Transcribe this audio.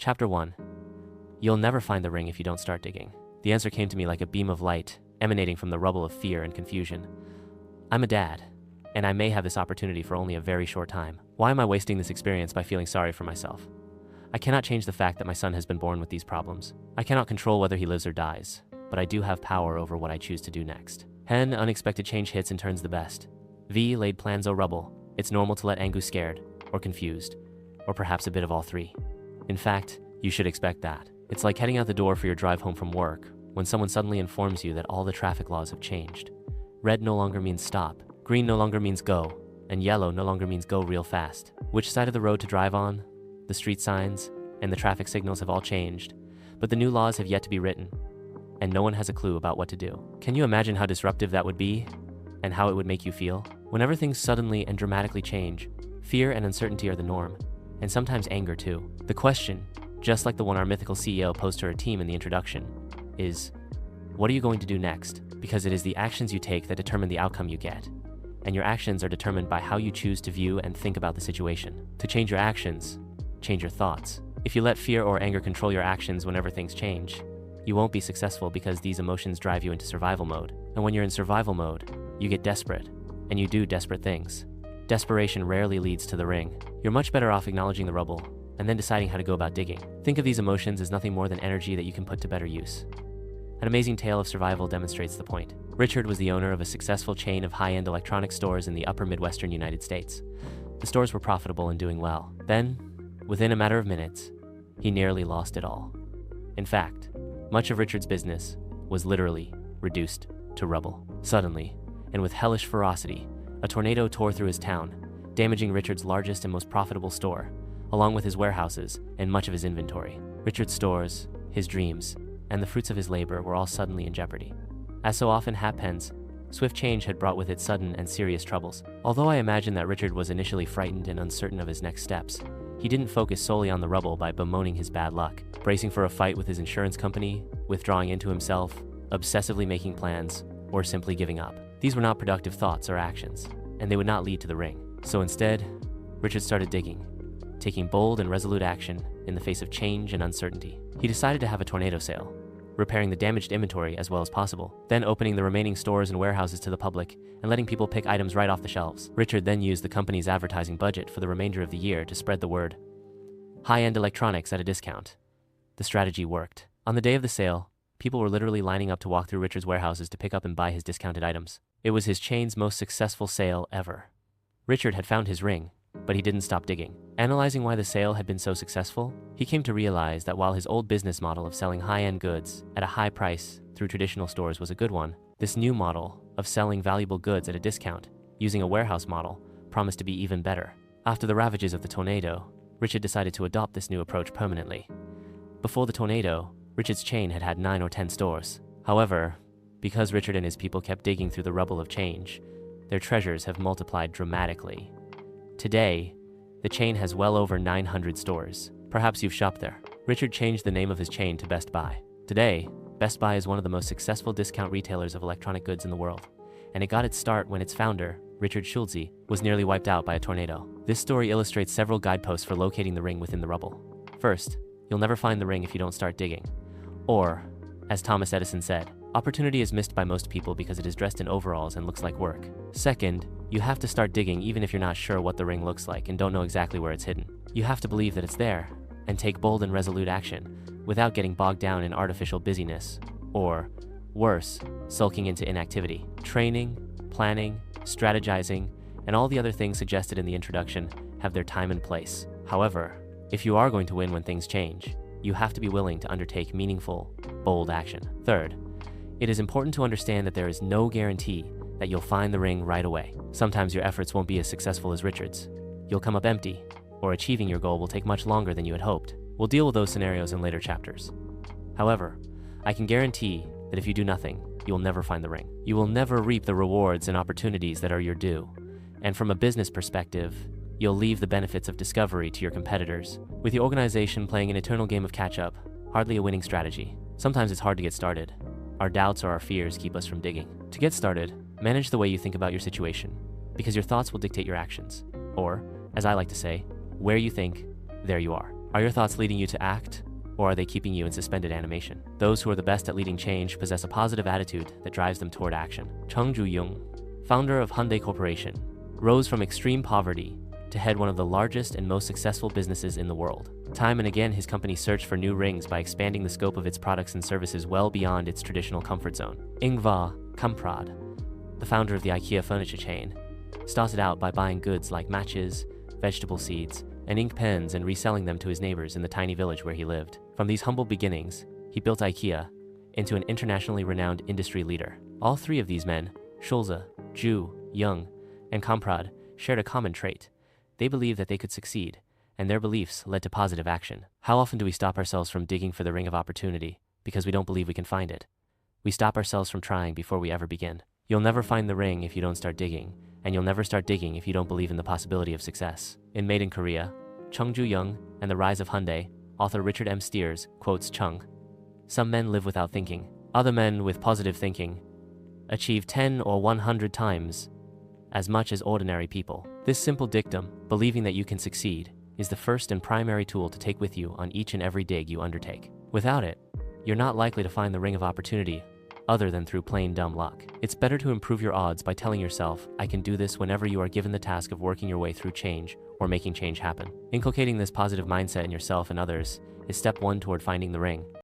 Chapter 1. You'll never find the ring if you don't start digging. The answer came to me like a beam of light emanating from the rubble of fear and confusion. I'm a dad, and I may have this opportunity for only a very short time. Why am I wasting this experience by feeling sorry for myself? I cannot change the fact that my son has been born with these problems. I cannot control whether he lives or dies, but I do have power over what I choose to do next. Hen, unexpected change hits and turns the best. V, laid plans, Rubble. It's normal to let Angu scared, or confused, or perhaps a bit of all three. In fact, you should expect that. It's like heading out the door for your drive home from work when someone suddenly informs you that all the traffic laws have changed. Red no longer means stop, green no longer means go, and yellow no longer means go real fast. Which side of the road to drive on, the street signs, and the traffic signals have all changed, but the new laws have yet to be written, and no one has a clue about what to do. Can you imagine how disruptive that would be, and how it would make you feel? Whenever things suddenly and dramatically change, fear and uncertainty are the norm, and sometimes anger too. The question, just like the one our mythical CEO posed to her team in the introduction, is, what are you going to do next? Because it is the actions you take that determine the outcome you get, and your actions are determined by how you choose to view and think about the situation. To change your actions, change your thoughts. If you let fear or anger control your actions whenever things change, you won't be successful because these emotions drive you into survival mode. And when you're in survival mode, you get desperate, and you do desperate things. Desperation rarely leads to the ring. You're much better off acknowledging the rubble, and then deciding how to go about digging. Think of these emotions as nothing more than energy that you can put to better use. An amazing tale of survival demonstrates the point. Richard was the owner of a successful chain of high-end electronics stores in the upper Midwestern United States. The stores were profitable and doing well. Then, within a matter of minutes, he nearly lost it all. In fact, much of Richard's business was literally reduced to rubble. Suddenly, and with hellish ferocity, a tornado tore through his town, damaging Richard's largest and most profitable store, along with his warehouses and much of his inventory. Richard's stores, his dreams, and the fruits of his labor were all suddenly in jeopardy. As so often happens, swift change had brought with it sudden and serious troubles. Although I imagine that Richard was initially frightened and uncertain of his next steps, he didn't focus solely on the rubble by bemoaning his bad luck, bracing for a fight with his insurance company, withdrawing into himself, obsessively making plans, or simply giving up. These were not productive thoughts or actions, and they would not lead to the ring. So instead, Richard started digging, taking bold and resolute action in the face of change and uncertainty. He decided to have a tornado sale, repairing the damaged inventory as well as possible, then opening the remaining stores and warehouses to the public and letting people pick items right off the shelves. Richard then used the company's advertising budget for the remainder of the year to spread the word. High-end electronics at a discount. The strategy worked. On the day of the sale, people were literally lining up to walk through Richard's warehouses to pick up and buy his discounted items. It was his chain's most successful sale ever. Richard had found his ring, but he didn't stop digging. Analyzing why the sale had been so successful, he came to realize that while his old business model of selling high-end goods at a high price through traditional stores was a good one, this new model of selling valuable goods at a discount using a warehouse model promised to be even better. After the ravages of the tornado, Richard decided to adopt this new approach permanently. Before the tornado, Richard's chain had had 9 or 10 stores. However, because Richard and his people kept digging through the rubble of change, their treasures have multiplied dramatically. Today, the chain has well over 900 stores. Perhaps you've shopped there. Richard changed the name of his chain to Best Buy. Today, Best Buy is one of the most successful discount retailers of electronic goods in the world, and it got its start when its founder, Richard Schulze, was nearly wiped out by a tornado. This story illustrates several guideposts for locating the ring within the rubble. First, you'll never find the ring if you don't start digging. Or, as Thomas Edison said, opportunity is missed by most people because it is dressed in overalls and looks like work. Second, you have to start digging even if you're not sure what the ring looks like and don't know exactly where it's hidden. You have to believe that it's there and take bold and resolute action without getting bogged down in artificial busyness or, worse, sulking into inactivity. Training, planning, strategizing, and all the other things suggested in the introduction have their time and place. However, if you are going to win when things change, you have to be willing to undertake meaningful, bold action. Third, it is important to understand that there is no guarantee that you'll find the ring right away. Sometimes your efforts won't be as successful as Richard's. You'll come up empty, or achieving your goal will take much longer than you had hoped. We'll deal with those scenarios in later chapters. However, I can guarantee that if you do nothing, you'll never find the ring. You will never reap the rewards and opportunities that are your due. And from a business perspective, you'll leave the benefits of discovery to your competitors, with your organization playing an eternal game of catch-up, hardly a winning strategy. Sometimes it's hard to get started. Our doubts or our fears keep us from digging. To get started, manage the way you think about your situation, because your thoughts will dictate your actions. Or, as I like to say, where you think, there you are. Are your thoughts leading you to act, or are they keeping you in suspended animation? Those who are the best at leading change possess a positive attitude that drives them toward action. Chung Ju-young, founder of Hyundai Corporation, rose from extreme poverty to head one of the largest and most successful businesses in the world. Time and again, his company searched for new rings by expanding the scope of its products and services well beyond its traditional comfort zone. Ingvar Kamprad, the founder of the IKEA furniture chain, started out by buying goods like matches, vegetable seeds, and ink pens and reselling them to his neighbors in the tiny village where he lived. From these humble beginnings, he built IKEA into an internationally renowned industry leader. All three of these men, Schulze, Ju, Young, and Kamprad, shared a common trait. They believed that they could succeed, and their beliefs led to positive action. How often do we stop ourselves from digging for the ring of opportunity because we don't believe we can find it? We stop ourselves from trying before we ever begin. You'll never find the ring if you don't start digging, and you'll never start digging if you don't believe in the possibility of success. In Made in Korea, Chung Ju-young and the Rise of Hyundai, author Richard M. Steers quotes Chung, "Some men live without thinking. Other men with positive thinking achieve 10 or 100 times as much as ordinary people." This simple dictum, believing that you can succeed, is the first and primary tool to take with you on each and every dig you undertake. Without it, you're not likely to find the ring of opportunity other than through plain dumb luck. It's better to improve your odds by telling yourself, "I can do this," whenever you are given the task of working your way through change or making change happen. Inculcating this positive mindset in yourself and others is step one toward finding the ring.